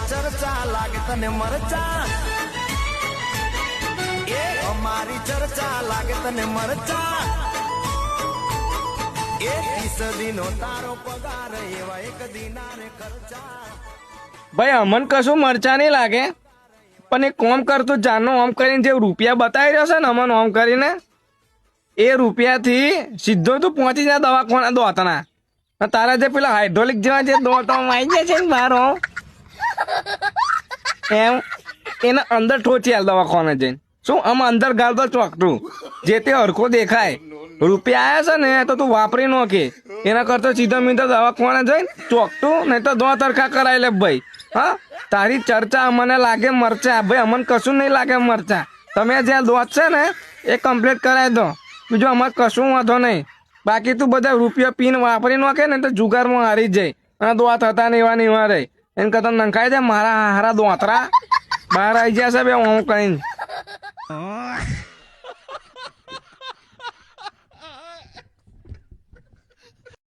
ચર્ચા લાગે તને મરચા એ અમારી ચર્ચા લાગે તને મરચા એ 30 દિનો તારો પગાર એવા એક દિનારે ખર્ચા ભાઈ અમન કશું મરચા નહીં લાગે પણ એ કોમ કરતું જાનનો ઓમ કરીને જે રૂપિયા બતાવી રહ્યો છે ને અમન ઓમ કરીને એ રૂપિયાથી સીધો તું પહોંચી જાય દવાખાના દોતના તારા જે પેલા હાઇડ્રોલિક જેવા જે દોતો આવી જાય છે ને બારો એમ એને અંદર ઠોચી હાલ દવાખાને જઈને શું આમ અંદર ગાલતો ચોકટું જે તે હરખો દેખાય રૂપિયા આવ્યા છે ને તો તું વાપરી નો કે એના કરતો સીધો મીધો દવાખાને જઈને ચોકટું નહીં તો દો તરખા કરાવી લે ભાઈ હા તારી ચર્ચા અમને લાગે મરચા ભાઈ અમને કશું નહીં લાગે મરચા તમે જ્યાં દોત છે ને એ કમ્પ્લીટ કરાવી દો બીજું અમારે કશું વાંધો નહીં બાકી તું બધા રૂપિયા પીને વાપરી નાખે ને તો જુગારમાં હારી જાય અને દોત હતા ને એવા ને એવા રહે એને કરતા નંખાઈ દે મારા હારા દોતરા બહાર આવી જશે બે હું કહીને